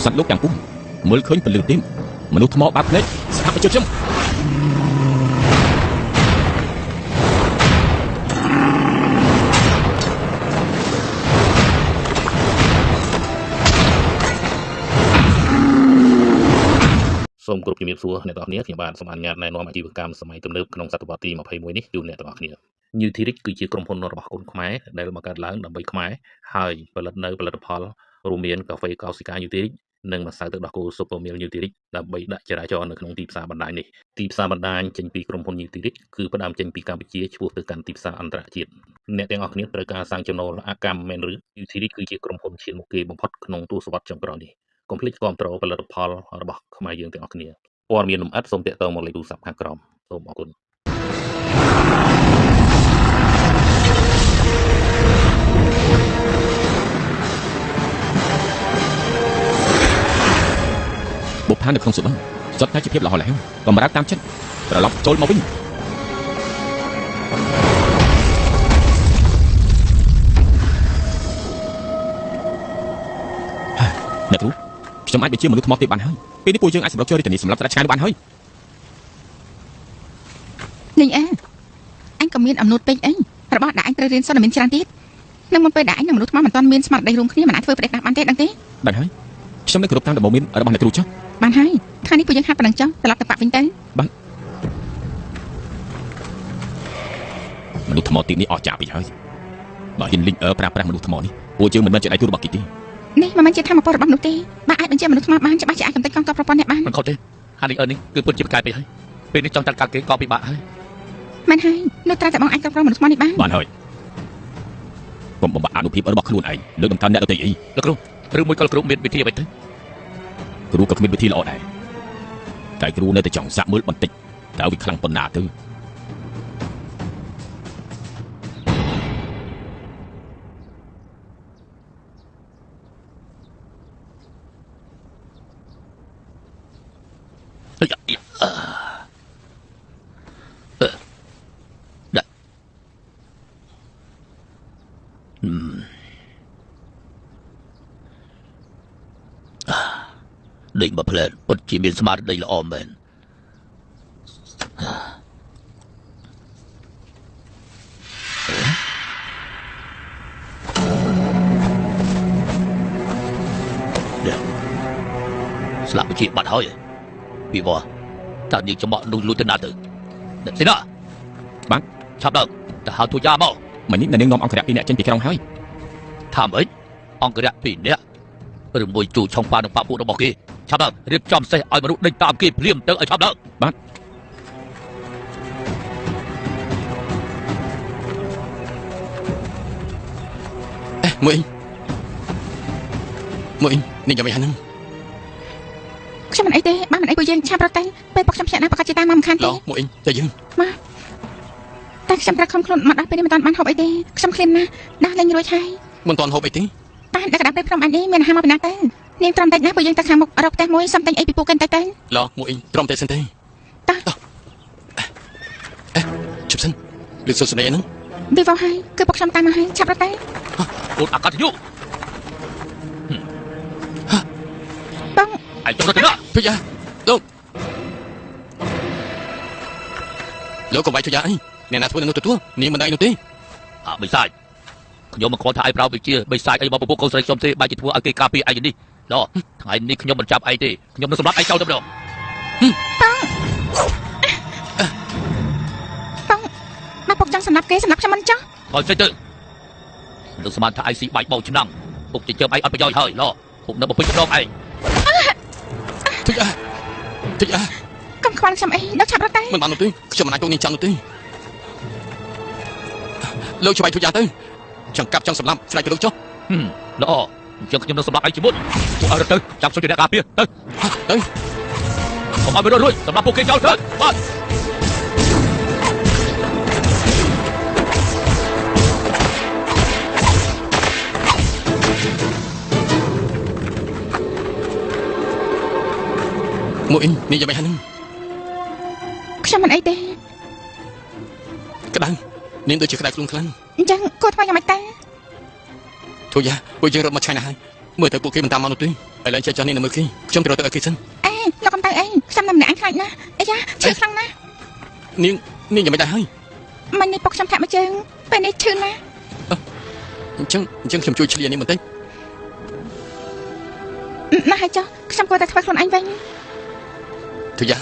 សត្វលោកទាំងពុំមើលឃើញពលឺទីមមនុស្សថ្មបាត់ភ្នែកស្ថាបជនខ្ញុំសូមគោរពជំរាបសួរអ្នកទាំងអស់គ្នាខ្ញុំបាទសូមអនុញ្ញាតណែនាំអាជីវកម្មសម័យទំនើបក្នុងសតវត្សទី21នេះជូនអ្នកទាំងអស់គ្នា Nutiric គឺជាក្រុមហ៊ុនរបស់កូនខ្មែរដែលបង្កើតឡើងដើម្បីខ្មែរហើយផលិតនៅផលិតផលរួមមានកាហ្វេកោសិកា Nutiric និងម្សៅទឹកដោះគោ Super Milk Nutiric ដើម្បីដាក់ចរាចរណ៍នៅក្នុងទីផ្សារបណ្ដាញនេះទីផ្សារបណ្ដាញចេញពីក្រុមហ៊ុន Nutiric គឺផ្ដើមចេញពីកម្ពុជាឆ្ពោះទៅកាន់ទីផ្សារអន្តរជាតិអ្នកទាំងអស់គ្នាត្រូវការសាងចំណូលអកម្មមែនឬ Nutiric គឺជាក្រុមហ៊ុនឈានមុខគេបំផុតក្នុងទសវត្សរ៍ចុងក្រោយនេះកុំភ្លេចគាំទ្រផលិតផលរបស់ខ្មែរយើងទាំងអស់គ្នាព័ត៌មានលម្អិតសូមទាក់ទងមកលេខទូរស័ព្ទខាងក្រោមសូមអរគុណបុព្វផាននៅក្នុងសុបិនសុទ្ធតែជាភាពល្អឡែវបំរើតាមចិត្តត្រឡប់ចូលមកវិញអ្នកគ្រូខ្ញុំអាចបញ្ជាមនុស្សថ្មទេបានហើយពេលនេះពួកយើងអាចសម្រាប់ចូលរាជធានីសម្រាប់ស្ដេចឆ្ងាយបានហើយនេះអញក៏មានអំណួតពេកអីរបស់ដែលអញត្រូវរៀនសិនតែមានច្រើនទៀតនឹងមុនពេលដែលអញនឹងមនុស្សថ្មមិនទាន់មានស្មារតីរួមគ្នាមិនអាចធ្វើប្រទេសដាស់បានទេដឹងទេបានហើយខ្ញុំនឹងគោរពតាមដំបូន្មានរបស់អ្នកគ្រូចុះបានហើយថ្ងៃនេះពួកយើងហាត់ប៉ុណ្ណឹងចុះត្រឡប់ទៅប៉ាក់វិញទៅបានមនុស្សថ្មទីនេះអស់ចាពេកហើយបើហ៊ានលីងប្រើប្រាស់មនុស្សថ្មនេះពួកយើងមិនមែនជាដៃគូរបស់គេទេនេះមិនមែនជាធម្មពលរបស់មនុស្សទេបើអាចបញ្ជាមនុស្សថ្មបានច្បាស់ជាអាចកំទេចកងទ័ពប្រព័ន្ធអ្នកបានមិនខុសទេហានីនេះគឺពិតជាប្រកែកពេកហើយពេលនេះចង់ចាត់ការគេក៏ពិបាកហើយមិនហើយនោះត្រូវតែបងអាចគ្រប់គ្រងមនុស្សថ្មនេះបានហើយកុំបំបាក់អនុភាពរបស់ខ្លួនឯងលើកដំកើងអ្នកដទៃអីលោកគ្រូឬមួយក៏គ្រូមានវិធីអ្វីទៅគ្រូក៏គ្មានវិធីល្អដែរតែគ្រូនៅតែចង់សាក់មើលបន្តិចតើវាខ្លាំងប៉ុណ្ណាទៅដេកមកផ្លែពិតជាមានស្មារតីល្អមែនស្លាប់ជាបាត់ហើយពីវ៉ាតើនាងចំអកនោះលួចទៅណាទៅអ្នកស៊ីណាបាទឆាប់ដល់ទៅហៅទូយ៉ាមកមិននេះនាងនាំអង្គរៈពីរនាក់ចេញពីក្រុងហើយថាម៉េចអង្គរៈពីរនាក់ឬមួយជួឆុងប៉ានឹងប៉ាពួករបស់គេឆាប់ដល់រៀបចំសេះឲ្យមនុស្សដេញតាមគេភ្លាមទៅឲ្យឆាប់ដល់បាទមួយនេះយ៉ាងម៉េចហ្នឹងខ្ញុំមិនអីទេបានមិនអីពួកយើងឆាប់រត់ទៅពេលពួកខ្ញុំភ្នាក់ណាប្រកាសជាតាមមកមិនខានទេមួយទៅយើងមកតែខ្ញុំត្រូវខំខ្លួនមកដល់ពេលនេះមិនទាន់បានហូបអីទេខ្ញុំឃ្លានណាស់ដាស់លេងរួចហើយមិនទាន់ហូបអីទេតែដល់កណ្ដាប់ពេលព្រមអញនេះមានអាហារមកពីណាទៅនាងត្រឹមតែណាពួកយើងទៅខាងមុខរកផ្ទះមួយសំតែងអីពីពូកិនទៅឡមួយត្រឹមតែសិនទេតើជប់សិនលើកសុខស្នេហ៍ហ្នឹងវាវហើយគឺពួកខ្ញុំតាមមកហើយឆាប់រត់ទៅអូនអកតញ្ញូបងឯងចង់រត់ទៅណាទុយ៉ាលោកកុំបាយទុយ៉ាអីអ្នកណាធ្វើនៅនោះទទួលនាងមិនដៃនោះទេបិសាចខ្ញុំមិនខ្វល់ថាឯងប្រោវិជាបិសាចអីមកពពុះកូនស្រីខ្ញុំទេបែរជាធ្វើឲ្យគេការពារឯងនេះដល់ថ្ងៃនេះខ្ញុំមិនចាប់ឯងទេខ្ញុំនឹងសម្លាប់ឯងចោលទៅម្ដងមកពុកចង់សម្លាប់គេសម្លាប់ខ្ញុំមិនចោះហើយចេះទៅនឹងស្មានថាឯងស៊ីបាច់បោកឆ្នាំងពុកចិញ្ចឹមឯងអត់ប្រយោជន៍ហើយឡពុកនៅបំពេញម្ដងឯងទុយ៉ាកុំខ្វល់ខ្ញុំអីដល់ឆាប់រត់ទៅមិនបាននោះទេខ្ញុំមិនអាចទូនាងចាំនោះទេលោកច្បាយទុយ៉ាទៅចង្កាប់ចង់សម្លាប់ស្រេចទៅលោកចុះល្អអញ្ចឹងខ្ញុំនឹងសម្លាប់ឯងជាមុនពួកឲ្យរត់ទៅចាប់ជួយអ្នកការពារទៅកុំឲ្យវារត់រួចសម្លាប់ពួកគេចោលទៅបាទមួយនេះយ៉ាងម៉េចហ្នឹងខ្ញុំមិនអីទេក្តៅនាងដូចជាក្តៅខ្លួនខ្លាំងអញ្ចឹងគួរធ្វើយ៉ាងម៉េចទៅទូយ៉ាពួកយើងរត់មកឆ្ងាយណាស់ហើយមើលទៅពួកគេមិនតាមមកនោះទេ ឥឡូវចេះចោះនេះនៅមើលគេខ្ញុំទៅរកទៅឲ្យគេសិន អេលោកកំតៅអីខ្ញុំនៅម្នាក់ឯងខ្លាចណាស់អីយ៉ាឈឺខ្លាំងណាស់ នាងយ៉ាងមិនដែរហើយ មិននេះពុកខ្ញុំធាក់មួយជើងពេលនេះឈឺណាស់ អញ្ចឹងខ្ញុំជួយឆ្លៀននេះបន្តិច ណាស់ហើយចុះខ្ញុំគួរតែធ្វើខ្លួនឯងវិញ ទុយ៉ា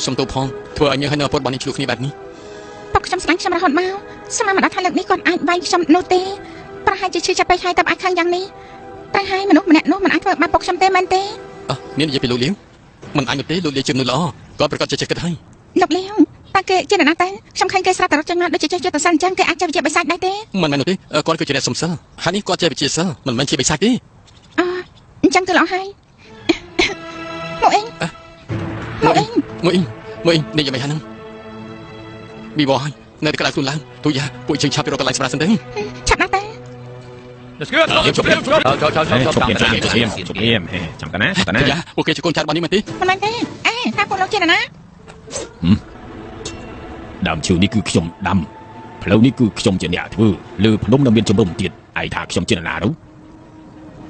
សុំទោសផងធ្វើឲ្យញើសហើយនៅពុតបាននេះឆ្លោះគ្នាបែបនេះ ពុកខ្ញុំស្ដាញ់ខ្ញុំរហូតមកស្មានមិនដល់ថាលើកនេះគាត់អាចវាយខ្ញុំនោះទេប្រហែលជាឈឺចាប់ពេកហើយតែអាចខឹងយ៉ាងនេះតែហើយមនុស្សម្នាក់នោះមិនអាចធ្វើបាបពុកខ្ញុំទេមែនទេ នាងនិយាយពីលោកលៀងមិនអាចទេលោកលៀងជាមនុស្សល្អគាត់ប្រកាសចេះគិតហើយ លោកលៀងតើគេជាអ្នកណាតែខ្ញុំឃើញគេស្រាប់តែរត់ចេញមកដូចជាចេះចិត្តទៅសិនអញ្ចឹងគេអាចចេះវិជាបិសាចដែរទេ មិនមែនទេគាត់គឺជាអ្នកសំសិលហើយនេះគាត់ចេះវិជាសិលមិនមែនជាបិសាចទេ អញ្ចឹងគឺល្អហើយមកអីមកអី មួយនេះយ៉ាងម៉េចហ្នឹងមីបោះហើយនៅតែក្តៅខ្លួនឡើងទុយ៉ាពួកជើងឆាប់ទៅរកកន្លែងសម្រាប់សិនទៅ ឆាប់ណាស់តែ ជប់ ចាំកណា ទុយ៉ាពួកគេជាកូនចៅរបស់នេះមែនទេ មិនមែនទេអេតើពួកលោកជាអ្នកណា ដើមឈើនេះគឺខ្ញុំដាំផ្លូវនេះគឺខ្ញុំជាអ្នកធ្វើលើភ្នំនៅមានជំរំទៀតឯថាខ្ញុំជាអ្នកណានោះ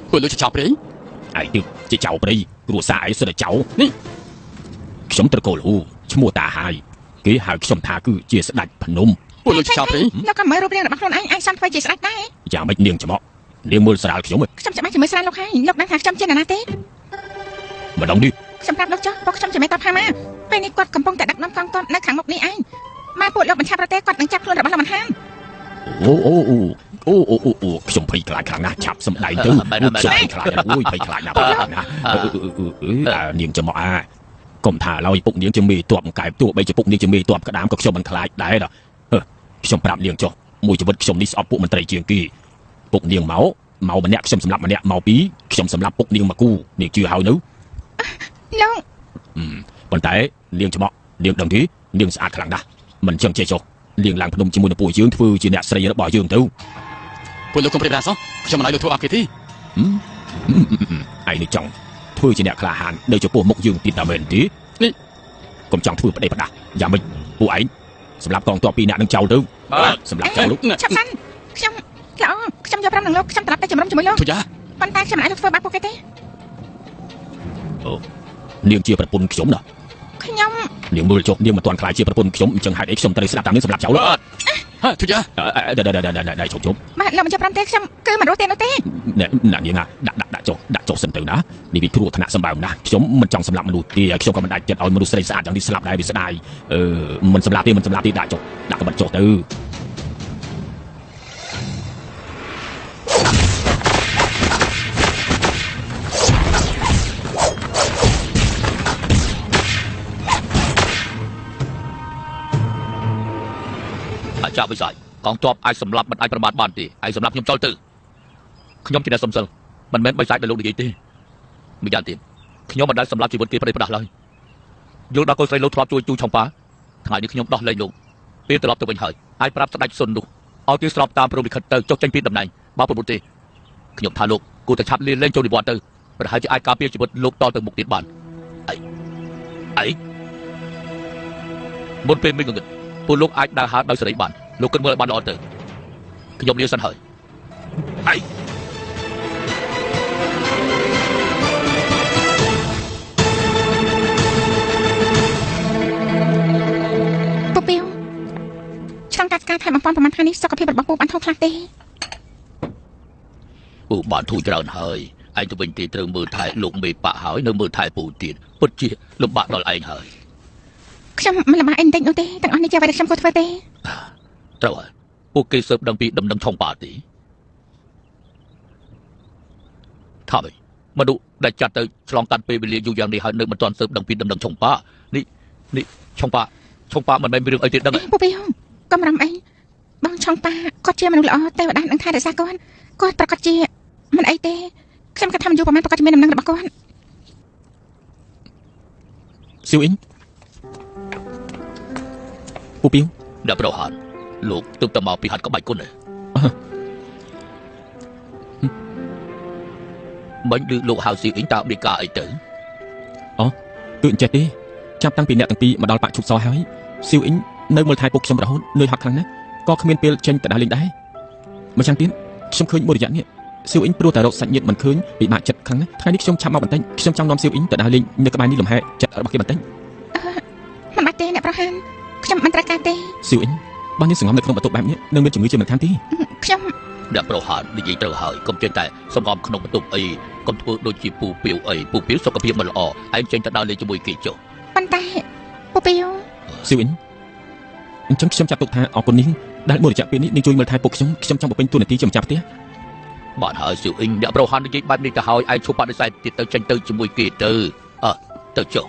ពួកលោកជាចៅព្រៃឯទឹកជាចៅព្រៃគ្រួសារឯងសិតតែចៅនេះខ្ញុំត្រកូលហូឈ្មោះតាហើយគេហៅខ្ញុំថាគឺជាស្ដេចភ្នំពួកលោកជាចៅព្រៃ លោកក៏មើលរូបរាងរបស់ខ្លួនឯងអាចសំធ្វើជាស្ដេចដែរ យ៉ាងម៉េចនាងច្មក់នាងមើលស្រាលខ្ញុំ ខ្ញុំច្បាស់ជាមួយស្រាលោកហើយលោកដឹងថាខ្ញុំជាអ្នកណាទេ ម្ដងនេះ ខ្ញុំប្រាប់លោកចុះពួកខ្ញុំជាមេតាផាម៉ាពេលនេះគាត់កំពុងតែដឹកនាំកងទ័ពនៅខាងមុខនេះឯងមកពួកលោកបញ្ឆាប្រទេសគាត់នឹងចាប់ខ្លួនរបស់លោកមិនហាម អូខ្ញុំភ័យខ្លាចខ្លាំងណាស់ឆាប់សម្ដែងទៅខ្ញុំភ័យខ្លាចអូយភ័យខ្លាចណាស់នាងច្មក់កុំថាឡើយពុកនាងជាមេតបកែបទោះបីជាពុកនាងជាមេតបក្តាមក៏ខ្ញុំមិនខ្លាចដែរខ្ញុំប្រាប់នាងចុះមួយជីវិតខ្ញុំនេះស្អប់ពួកមន្ត្រីជាងគេពុកនាងមកម្នាក់ខ្ញុំសម្លាប់ម្នាក់មកពីរខ្ញុំសម្លាប់ពុកនាងមកគូនាងជឿហើយនៅ លោក ប៉ុន្តែនាងច្មក់នាងដឹងទេនាងស្អាតខ្លាំងណាស់មិនចឹងចេះចុះនាងឡើងភ្នំជាមួយនឹងពួកយើងធ្វើជាអ្នកស្រីរបស់យើងទៅពួកលោកកុំប្រៀបប្រាសោះខ្ញុំមិនឲ្យលោកធ្វើអត់គេទេឯងនេះចង់ធ្វើជាអ្នកក្លាហាននៅចំពោះមុខយើងទៀតតែមែនទេនេះកុំចង់ធ្វើប្តីប្រដាស់យ៉ាងម៉េចពួកឯងសម្រាប់កងទ័ពពីរអ្នកនឹងចោលទៅសម្រាប់ចោលលោក ឆាប់សិនខ្ញុំល្អខ្ញុំយកប្រាំនឹងលោកខ្ញុំត្រឡប់ទៅជំរុំជាមួយលោក ទុយ៉ា ប៉ុន្តែខ្ញុំមិនអាចលោកធ្វើបាបពួកគេទេ នាងជាប្រពន្ធខ្ញុំណា ខ្ញុំ នាងមើលចុះនាងមិនទាន់ខ្លាចជាប្រពន្ធខ្ញុំអញ្ចឹងហេតុអីខ្ញុំត្រូវស្ដាប់តាមនាងសម្រាប់ចោលទុយ៉ាដៃជប់ បាទលោកមិនចាប់ប្រាំទេខ្ញុំគឺមិនរស់ទេនោះទេ អ្នកនាងដាក់ចុះសិនទៅណានេះវាគ្រោះថ្នាក់សម្បើមណាស់ខ្ញុំមិនចង់សម្លាប់មនុស្សទេខ្ញុំក៏មិនអាចចិត្តឲ្យមនុស្សស្រីស្អាតយ៉ាងនេះស្លាប់ដែរវាស្ដាយមិនសម្លាប់ទេដាក់ចុះដាក់ក្បិតចុះទៅ ចាប់វិស័យកងទ័ពអាចសម្លាប់មិនអាចប្រមាថបានទេឯងសម្លាប់ខ្ញុំចោលទៅខ្ញុំជាអ្នកសំសិលមិនមែនបិសាចដែលលោកនិយាយទេម្យ៉ាងទៀតខ្ញុំមិនដែលសម្លាប់ជីវិតគេប្រទេសផ្ដាស់ឡើយយល់ដល់កូនស្រីលោកធ្លាប់ជួយឆុងប៉ាថ្ងៃនេះខ្ញុំដោះលែងលោកពេលត្រឡប់ទៅវិញហើយអាចប្រាប់ស្ដេចសុននោះឲ្យគេស្របតាមព្រមលិខិតទៅចុះចេញពីតំណែងបើពុទ្ធទេខ្ញុំថាលោកគួរតែឆាប់លាលែងចូលនិវត្តន៍ទៅប្រហែលជាអាចការពារជីវិតលោកតទៅមុខទៀតបានអីមុនពេលមិនងឹតពួកលោកអាចដើរហើរដោយសេរីបានលោកគិតមើលឲ្យបានល្អទៅខ្ញុំលាសិនហើយពូពីវឆ្លងកាត់ការថែបំពន់ប្រមាណថ្ងៃនេះសុខភាពរបស់ពូបានធូរខ្លះទេ ពូបានធូរច្រើនហើយឯងទៅវិញទីត្រូវមើលថែលោកមេប៉ាហើយនៅមើលថែពូទៀតពិតជាលំបាកដល់ឯងហើយ ខ្ញុំមិនលំបាកអីបន្តិចនោះទេទាំងអស់នេះជាអ្វីដែលខ្ញុំគួរធ្វើទេ ត្រូវហើយពួកគេស៊ើបដឹងពីដំណឹងឆុងប៉ាទេថាម៉េចមនុស្សដែលចាត់ទៅឆ្លងកាត់ពេលវេលាយូរយ៉ាងនេះហើយនៅមិនទាន់ស៊ើបដឹងពីដំណឹងឆុងប៉ានេះឆុងប៉ាមិនមែនមានរឿងអីទេដឹងទេ ពូពីវកំរំអីបងឆុងប៉ាគាត់ជាមនុស្សល្អទេវតានឹងថែរក្សាគាត់ប្រកាសជាមិនអីទេខ្ញុំគិតថាមិនយូរប្រហែលប្រកាសជាមានដំណឹងរបស់គាត់ ស៊ីវអ៊ីងពូពីវ អ្នកប្រហានលោកទើបតែមកពីហាត់ក្បាច់គុណមិនឮលោកហៅស៊ីអ៊ីងតើមានការអីទៅ គឺអញ្ចេះទេចាប់តាំងពីអ្នកទាំងពីរមកដល់ប៉ាឈប់សហើយស៊ីវអ៊ីងនៅមើលថែពុកខ្ញុំរហូតនឿយហត់ខ្លាំងណាស់ក៏គ្មានពេលចេញទៅដើរលេងដែរម្យ៉ាងទៀតខ្ញុំឃើញមួយរយៈនេះ ស៊ីវអ៊ីងព្រោះតែរកសាច់ញាតិមិនឃើញពិបាកចិត្តខ្លាំងណាស់ថ្ងៃនេះខ្ញុំឆាប់មកបន្តិចខ្ញុំចង់នាំស៊ីវអ៊ីងទៅដើរលេងនៅក្បែរនេះលំហែចិត្តរបស់គេបន្តិចមិនបាច់ទេអ្នកប្រហានខ្ញុំមិនត្រូវការទេស៊ីវអ៊ីងបើនាងសង្ងំនៅក្នុងបន្ទប់បែបនេះនឹងមានជំងឺជាមិនខានទេខ្ញុំអ្នកប្រហាននិយាយត្រូវហើយកុំចេញតែសង្ងំក្នុងបន្ទប់អីកុំធ្វើដូចជាពូពាវអីពូពាវសុខភាពមិនល្អឯងចេញទៅដើរលេងជាមួយគេចុះប៉ុន្តែពូពាវស៊ីវអ៊ីងអញ្ចឹងខ្ញុំចាត់ទុកថាអរគុណនាងដែលមួយរយៈពេលនេះនាងជួយមើលថែពុកខ្ញុំចង់បំពេញតួនាទីជាម្ចាស់ផ្ទះបាទហើយស៊ីវអ៊ីងអ្នកប្រហាននិយាយបែបនេះទៅហើយឯងឈប់បដិសេធទៀតទៅចេញទៅជាមួយគេទៅទៅចុះ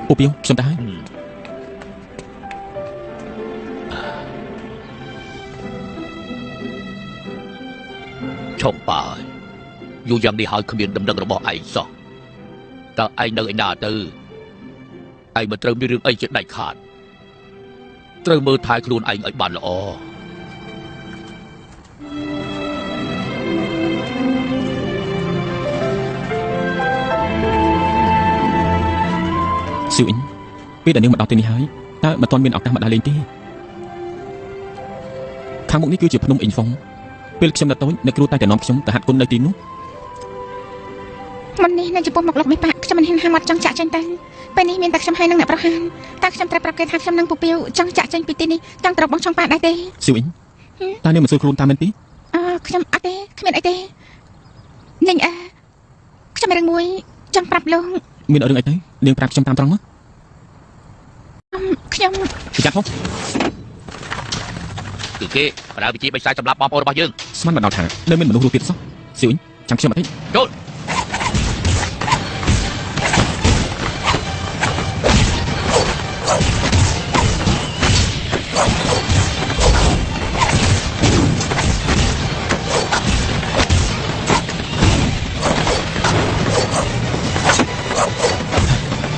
ពូពាវខ្ញុំទៅហើយឈប់បាយយូរយ៉ាងនេះហើយគ្មានដំណឹងរបស់ឯងសោះតើឯងនៅឯណាទៅឯងមិនត្រូវមានរឿងអីជាដាច់ខាតត្រូវមើលថែខ្លួនឯងឲ្យបានល្អស៊ីវអ៊ីងពេលដែលនាងមកដល់ទីនេះហើយតើមិនទាន់មានឱកាសមកដើរលេងទេខាងមុខនេះគឺជាភ្នំអ៊ីងហ្វុងពេលខ្ញុំនៅតូចអ្នកគ្រូតែនាំខ្ញុំទៅហាត់គុននៅទីនោះមុននេះនៅចំពោះមកលោកមេប៉ាខ្ញុំមិនហ៊ានហាមាត់ចង់ចាក់ចេញទៅពេលនេះមានតែខ្ញុំហើយនឹងអ្នកប្រហានតើខ្ញុំត្រូវប្រាប់គេថាខ្ញុំនឹងពូពាវចង់ចាក់ចេញពីទីនេះចង់ត្រូវបងចង់ប៉ាដែរទេស៊ីវអ៊ីងតើនាងមិនសួរខ្លួនតាមមែនទេខ្ញុំអត់ទេគ្មានអីទេនាងខ្ញុំមានរឿងមួយចង់ប្រាប់លោកមានរឿងអីទៅនាងប្រាប់ខ្ញុំតាមត្រង់មកខ្ញុំប្រយ័ត្នផងគឺគេប្រើវិធីបិសាចសម្រាប់បងប្អូនរបស់យើងស្មានមកដល់ថានៅមានមនុស្សរស់ទៀតសោះស៊ីវអ៊ីងចាំខ្ញុំបន្តិចចូល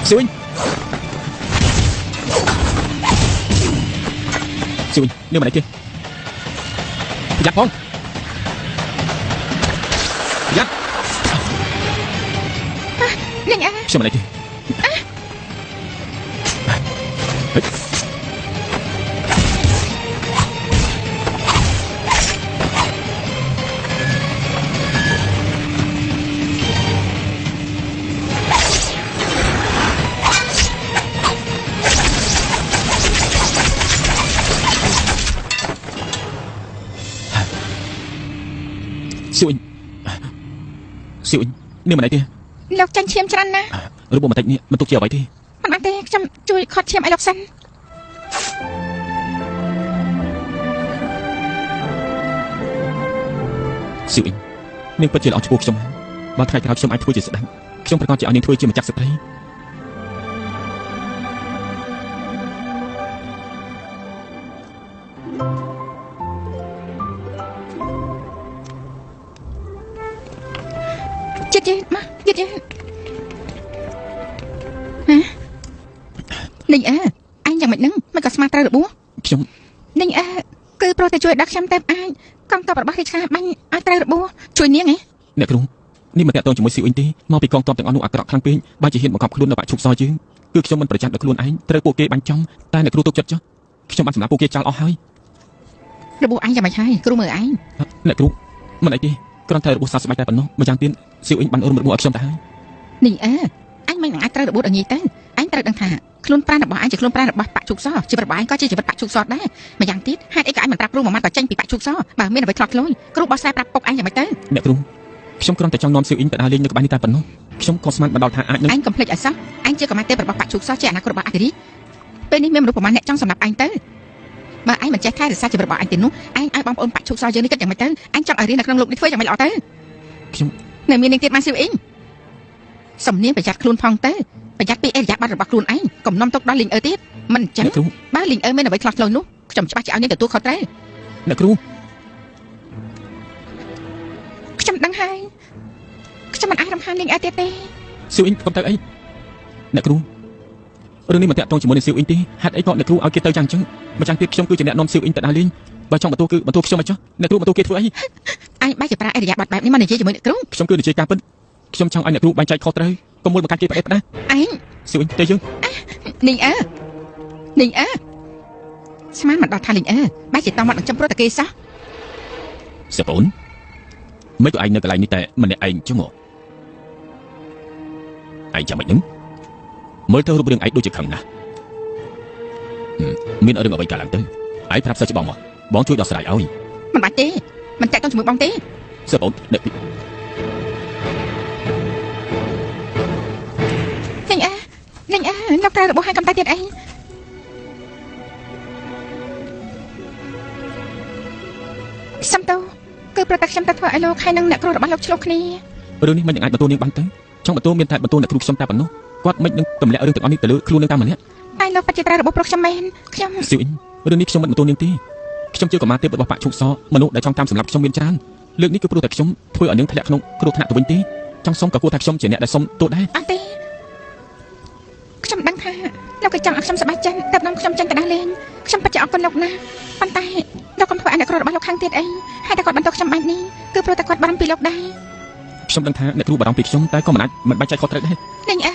ស៊ីវអ៊ីងស៊ីវអ៊ីងនាងមកនេះទេប្រយ័ត្នផងប្រយ័ត្ននាងខ្ញុំមកនេះទេស៊ីវអ៊ីងនាងមកនេះទេលោកចាញ់ឈាមច្រើនណាស់របបបន្តិចនេះមិនទុកជាអ្វីទេមិនអត់ទេខ្ញុំជួយខាត់ឈាមឲ្យលោកសិនស៊ីវអ៊ីងនាងពិតជាល្អចំពោះខ្ញុំបើថ្ងៃក្រោយខ្ញុំអាចធ្វើជាស្ដេចខ្ញុំប្រកាសជាឲ្យនាងធ្វើជាម្ចាស់ស្ត្រីចិត្តមកចិត្តនាងអញយ៉ាងម៉េចហ្នឹងមិនក៏ស្មាត្រូវរបួសខ្ញុំនាងគឺប្រុសតែជួយដឹកខ្ញុំទៅអាចកងទ័ពរបស់រាជការបាញ់ឲ្យត្រូវរបួសជួយនាងអ្នកគ្រូនេះមិនតាក់ទងជាមួយស៊ីវអ៊ីងទេមកពីកងទ័ពទាំងអស់នោះអាក្រក់ខ្លាំងពេកបើជាហ៊ានបង្កប់ខ្លួននៅបាក់ឈុកសយើងគឺខ្ញុំមិនប្រចាំដល់ខ្លួនឯងត្រូវពួកគេបាញ់ចំតែអ្នកគ្រូទុកចិត្តចុះខ្ញុំបានសម្លាប់ពួកគេចោលអស់ហើយរបួសអញយ៉ាងម៉េចហើយគ្រូមើលឯងអ្នកគ្រូមិនអីទេគ្រាន់តែរបួសសស្បែកតែប៉ុណ្ណោះម្យ៉ាងទៀតស៊ីវអ៊ីងបានអូនរបួសឲ្យខ្ញុំទៅហើយនេះអញមិនអាចត្រូវរបួសឲ្យងាយទៅអញត្រូវដឹងថាខ្លួនប្រាណរបស់អញជាខ្លួនប្រាណរបស់បាក់ជុកសជីវិតរបស់អញក៏ជាជីវិតបាក់ជុកសដែរម្យ៉ាងទៀតហេតុអីក៏អញមិនប្រាប់គ្រូមួយម៉ាត់ក៏ចេញពីបាក់ជុកសបើមានអ្វីខ្លត់ខ្លួនគ្រូបោះស្រាយប្រាប់ពុកអញយ៉ាងម៉េចទៅអ្នកគ្រូខ្ញុំគ្រាន់តែចង់នាំស៊ីវអ៊ីងទៅដើរលេងនៅក្បែរនេះតែប៉ុណ្ណោះខ្ញុំក៏ស្មានបានដល់ថាអាចនឹងអញកុំភ្លេចឲ្យសោះអញជាកម្មាទេពរបស់បាក់ជុកសជាអនាគតរបស់អធិរាជពេលនេះមានមនុស្សប្រមាណអ្នកចង់សម្លាប់អញទៅបើអញមិនចេះថែរក្សាជីវិតរបស់អញទេនោះអញឲ្យបងប្អូនបាក់ជុកសយើងនេះគិតយ៉ាងម៉េចទៅអញចង់ឲ្យរៀននៅក្នុងលោកនេះធ្វើយ៉ាងម៉េចល្អទៅខ្ញុំនៅមាននាងទៀតមកស៊ីវអ៊ីងសំនៀងប្រយ័ត្នខ្លួនផងទៅប្រយ័ត្នពីអេរយាប័តរបស់ខ្លួនឯងកុំនាំទុកដល់លីងអឺទៀតមិនអញ្ចឹងបើលីងអឺមានអ្វីខ្លះខ្លុយនោះខ្ញុំច្បាស់ជាឲ្យនាងទទួលខុសត្រូវអ្នកគ្រូខ្ញុំដឹងហើយខ្ញុំមិនអាចរំខានលីងអឺទៀតទេស៊ីវអ៊ីងកុំទៅអីអ្នកគ្រូរឿងនេះមិនតាក់ទងជាមួយនឹងស៊ីវអ៊ីងទេហេតុអីក៏អ្នកគ្រូឲ្យគេទៅយ៉ាងអញ្ចឹងម្យ៉ាងទៀតខ្ញុំគឺជាអ្នកនាំស៊ីវអ៊ីងទៅដើរលេងបើចង់បន្ទោសគឺបន្ទោសខ្ញុំមកចុះអ្នកគ្រូបន្ទោសគេធ្វើអីអញបែរជាប្រាអេរយាប័តបែបនេះមកនិយាយជាមួយអ្នកគ្រូខ្ញុំគឺនិយាយការពិតខ្ញុំចង់ឲ្យអ្នកគ្រូបែងចែកខុសត្រូវកុំមួយបង្កើតគេផ្អេបណាអញស៊ីវអ៊ីងទៅយើងនាងនាង ស្មានមិនដល់ថាលេងអើបែរជាតមកនឹងចំព្រោះតែគេសោះ សិប្អូនមិនក៏ឯងនៅកន្លែងនេះតែម្នាក់ឯងចឹងមកឯងចាំមិនដឹងមើលទៅរូបរាងឯងដូចជាខឹងណាស់មានរឿងអ្វីកើតឡើងទៅឯងប្រាប់សិស្សច្បងមកបងជួយដោះស្រាយឲ្យមិនបាច់ទេមិនតាក់ទងជាមួយបងទេ សិប្អូនលេងអើលោកត្រូវរបស់ឲ្យកំតែទៀតអីសំតោគឺប្រតាក់ខ្ញុំតែធ្វើឲ្យលោកហើយនឹងអ្នកគ្រូរបស់លោកឆ្លោះគ្នារឿងនេះមិនអាចបន្ទោនាងបានទៅចង់បន្ទោមានតែបន្ទោអ្នកគ្រូខ្ញុំតែប៉ុណ្ណោះគាត់មិននឹងទម្លាក់រឿងទាំងអស់នេះទៅលើខ្លួននឹងតាមម្នាក់តែលោកបច្ចេកទេសរបស់ប្រុសខ្ញុំមែនខ្ញុំស៊ីវិនរឿងនេះខ្ញុំមិនបន្ទោនាងទេខ្ញុំជឿកុមារទេពរបស់បាក់ឈុកសមនុស្សដែលចង់តាមសម្រាប់ខ្ញុំមានច្រើនលើកនេះគឺព្រោះតែខ្ញុំធ្វើឲ្យនាងធ្លាក់ក្នុងគ្រោះថ្នាក់ទៅវិញទេចង់សុំក៏គួរថាខ្ញុំជាអ្នកដែលសុំទោសដែរអត់ទេខ្ញុំដឹងថាលោកក៏ចង់ឲ្យខ្ញុំសប្បាយចិត្តតែនាំខ្ញុំចេញទៅដើរលេងខ្ញុំពិតជាអរគុណលោកណាស់ប៉ុន្តែលោកកុំធ្វើឲ្យអ្នកគ្រូរបស់លោកខាងទៀតអីហើយតែគាត់បន្តខ្ញុំបែបនេះគឺព្រោះតែគាត់បារម្ភពីលោកដែរខ្ញុំដឹងថាអ្នកគ្រូបារម្ភពីខ្ញុំតែក៏មិនអាចមិនបាច់ចែកខុសត្រូវដែរលេងអើ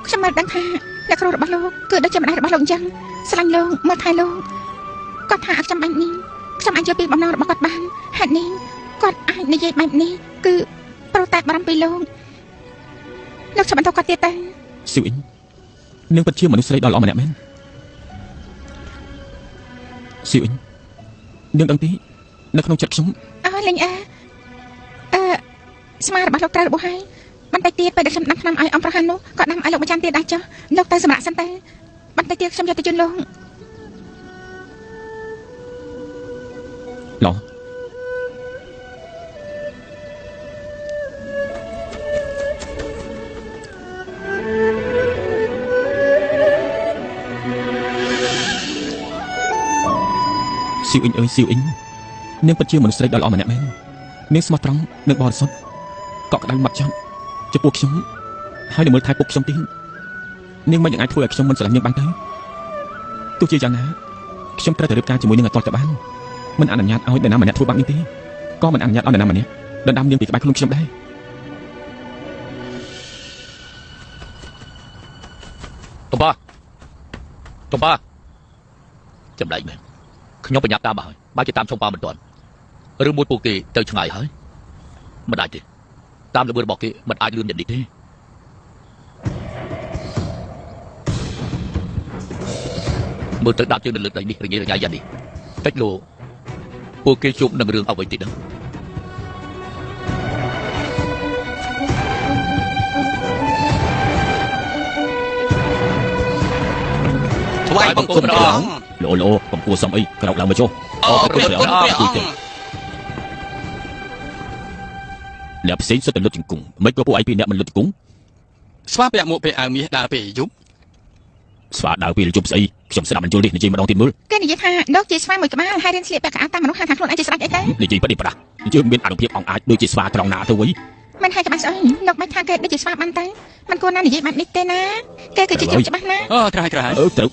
ខ្ញុំមិនដឹងថាអ្នកគ្រូរបស់លោកគឺដូចជាម្ដាយរបស់លោកអញ្ចឹងស្រឡាញ់លោកមើលថែលោកគាត់ថាឲ្យខ្ញុំបែបនេះខ្ញុំអាចយល់ពីបំណងរបស់គាត់បានហេតុនេះគាត់អាចនិយាយបែបនេះគឺព្រោះតែបារម្ភពីលោកចាំបន្តគាត់ទៀតទៅស៊ីវិននាងពិតជាមនុស្សស្រីដ៏ល្អម្នាក់មែនស៊ីវិននាងដឹងទេនៅក្នុងចិត្តខ្ញុំលេងស្មារតីរបស់លោកត្រូវរបួសហើយបន្តិចទៀតពេលដែលខ្ញុំដាំថ្នាំឲ្យអំប្រហាននោះក៏ដាំឲ្យលោកម្ចាស់ទៀតដែរចុះលោកទៅសម្រាប់សិនទៅបន្តិចទៀតខ្ញុំយកទៅជូនលោកឡោស៊ីវិនអើយស៊ីវិននាងពិតជាមនុស្សស្រីដ៏ល្អម្នាក់មែននាងស្មោះត្រង់និងបរិសុទ្ធក៏ក្តៅមកចាំចំពោះខ្ញុំហើយនឹងមើលថែពុកខ្ញុំទីនាងមិនអាចធ្វើឲ្យខ្ញុំមិនស្រឡាញ់នាងបានទៅទោះជាយ៉ាងណាខ្ញុំត្រូវតែរៀបការជាមួយនាងឲ្យទាល់តែបានមិនអនុញ្ញាតឲ្យនរណាម្នាក់ធ្វើបាបនាងទេក៏មិនអនុញ្ញាតឲ្យនរណាម្នាក់ដណ្ដើមនាងពីក្បែរខ្លួនខ្ញុំដែរកំប៉ាចម្លែកមែនខ្ញុំប្រញាប់តាមហើយបើជាតាមឆុងប៉ាមិនទាន់ឬមួយពួកគេទៅឆ្ងាយហើយមិនអាចទេតាមល្បឿនរបស់គេមិនអាចលឿនយ៉ាងនេះទេមើលទៅដាក់ជើងនៅលើដីនេះរញ៉េរញ៉ៃយ៉ាងនេះតិចលោពួកគេជួបនឹងរឿងអ្វីទៀតហ្នឹងថ្វាយបង្គំព្រះអង្គលោកំគួរសំអីក្រោកឡើងមកចុះអរគុណព្រះអង្គអ្នកផ្សេងសុទ្ធតែលុតជង្គង់មិនក៏ពួកឯងពីអ្នកមិនលុតជង្គង់ស្វាពាក់មួកពាក់អាវមាសដើរពេលយប់ស្វាដើរពេលយប់ស្អីខ្ញុំស្ដាប់បញ្ជូលនេះនិយាយម្ដងទៀតមើលគេនិយាយថាលោកជាស្វាមួយក្បាលហើយរៀនស្លៀកពាក់កៅអៅតាមមនុស្សថាខ្លួនឯងជាស្ដេចអីទៅនិយាយប៉ិតប្រាស់យើងមានអនុភាពអង្គអាចដូចជាស្វាត្រង់ណាទៅវិញមិនហើយច្បាស់ស្អីលោកមិនថាគេដូចជាស្វាបានទៅមិនគួរណានិយាយបែបនេះទេណាគេគឺជាជុំច្បាស់ណាត្រូវត្រូវ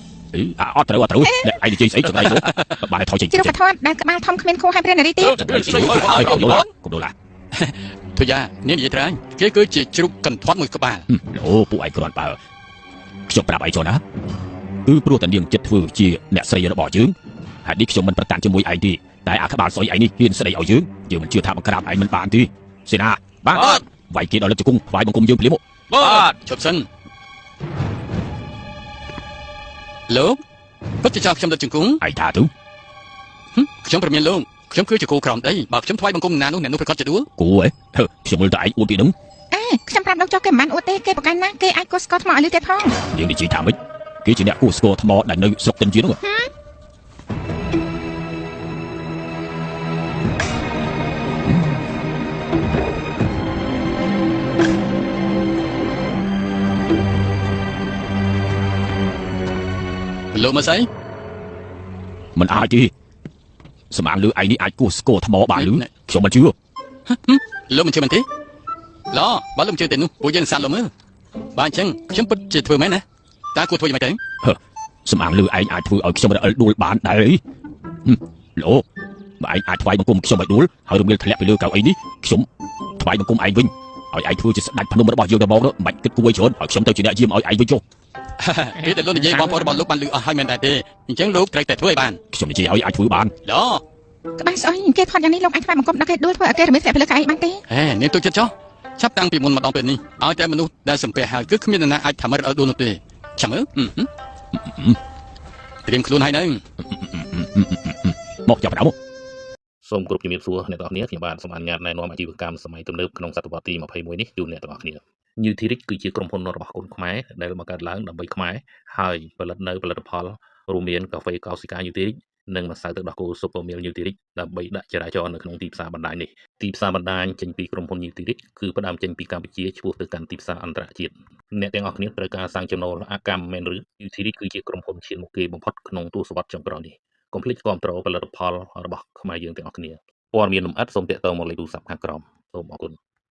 អត់ត្រូវអ្នកឯងនិយាយស្អីចំណៃលោកបាយថយចេញជ្រុះបថតដែលក្បាលធំគ្មានខួរហើយព្រះនារីទៀតកុំដូឡាធុយ៉ានាងនិយាយត្រូវគេគឺជាជ្រូកកន្ធាត់មួយក្បាលអូពួកឯងគ្រាន់បើខ្ញុំប្រាប់ឯងចុះណាគឺព្រោះតែនាងចិត្តធ្វើជាអ្នកស្រីរបស់យើងហើយនេះខ្ញុំមិនប្រកាន់ជាមួយឯងទេតែអាក្បាលស្អុយឯងនេះហ៊ានស្ដីឲ្យយើងមិនជឿថាបង្ក្រាបឯងមិនបានទេសេនាបាទវាយគេដល់លឹកជង្គង់ថ្វាយបង្គំយើងភ្លាមបាទជប់សិនលោកពិតជាចោលខ្ញុំលឹកជង្គង់ឯងថាទៅខ្ញុំប្រមានលោកខ្ញុំគឺជាគោក្រោមដីបើខ្ញុំថ្វាយបង្គំណានោះអ្នកនោះប្រកាសជាដួលគួរខ្ញុំមើលតែឯងអួតពីនឹងខ្ញុំប្រាប់លោកចុះគេមិនបានអួតទេគេប្រកាន់ណាគេអាចគោះស្គរថ្មឲ្យលឺទៀតផងនាងនិយាយថាម៉េចគេជាអ្នកគោះស្គរថ្មដែលនៅស្រុកតិនជានោះលោកមកស្អីមិនអាចទេសម្អាងលឺឯងនេះអាចគោះស្គរថ្មបានលឺខ្ញុំមិនជឿលោកមិនជឿមែនទេឡោបើលោកមិនជឿទេនោះពួកយើងសាត់លោកមើលបើអញ្ចឹងខ្ញុំពិតជាធ្វើមែនណាតើគួរធ្វើយ៉ាងម៉េចទៅសម្អាងលឺឯងអាចធ្វើឲ្យខ្ញុំរអិលដួលបានដែរលោបើឯងអាចថ្វាយបង្គំខ្ញុំឲ្យដួលហើយរំលាយធ្លាក់ពីលើកៅអីនេះខ្ញុំថ្វាយបង្គំឯងវិញឲ្យឯងធ្វើជាស្ដេចភ្នំរបស់យើងតែមកមិនបាច់គិតគួរឲ្យច្រើនឲ្យខ្ញុំទៅជាអ្នកយាមឲ្យឯងវិញចុះ គេតែលោកនិយាយបងប្អូនរបស់លោកបានលឺអស់ហើយមែនតែទេអញ្ចឹងលោកត្រូវតែធ្វើឲ្យបាន ខ្ញុំនិយាយឲ្យអាចធ្វើបាន ឡោ ក្បាស់ស្អុយគេថតយ៉ាងនេះលោកអាចខ្វាយបង្គំដល់គេដួលធ្វើឲ្យគេរមិតស្ទាក់ទៅលើកៅអីបានទេ ហេនាងទុកចិត្តចុះចាប់តាំងពីមុនមកដល់ពេលនេះឲ្យតែមនុស្សដែលសំពះហើយគឺគ្មាននរណាអាចធ្វើមើលឲ្យដួលនោះទេចាំមើលត្រៀមខ្លួនហើយនៅ មកចាប់ផ្ដើមមក សូមគោរពជំរាបសួរអ្នកទាំងអស់គ្នាខ្ញុំបាទសូមអនុញ្ញាតណែនាំអាជីវកម្មសម័យទំនើបក្នុងសតវត្សទី21នេះជូនអ្នកទាំងអស់គ្នា Newtirich គឺជាក្រុមហ៊ុនរបស់កូនខ្មែរដែលបង្កើតឡើងដើម្បីខ្មែរហើយផលិតនៅផលិតផលរួមមានកាហ្វេកោសិកា Newtirich និងម្សៅទឹកដោះគោ Super Milk Newtirich ដើម្បីដាក់ចរាចរណ៍នៅក្នុងទីផ្សារបណ្ដាញនេះទីផ្សារបណ្ដាញចេញពីក្រុមហ៊ុន Newtirich គឺផ្ដើមចេញពីកម្ពុជាឆ្ពោះទៅកាន់ទីផ្សារអន្តរជាតិអ្នកទាំងអស់គ្នាត្រូវការសាងចំណូលអកម្មមែនឬ Newtirich គឺជាក្រុមហ៊ុនឈានមុខគេបំផុតក្នុងទសវត្សរ៍ចុងក្រោយនេះកុំភ្លេចគាំទ្រផលិតផលរបស់ខ្មែរយើងទាំងអស់គ្នាព័ត៌មានលម្អិតសូមទាក់ទងមកលេខទូរស័ព្ទខាងក្រោមសូមអរគុណ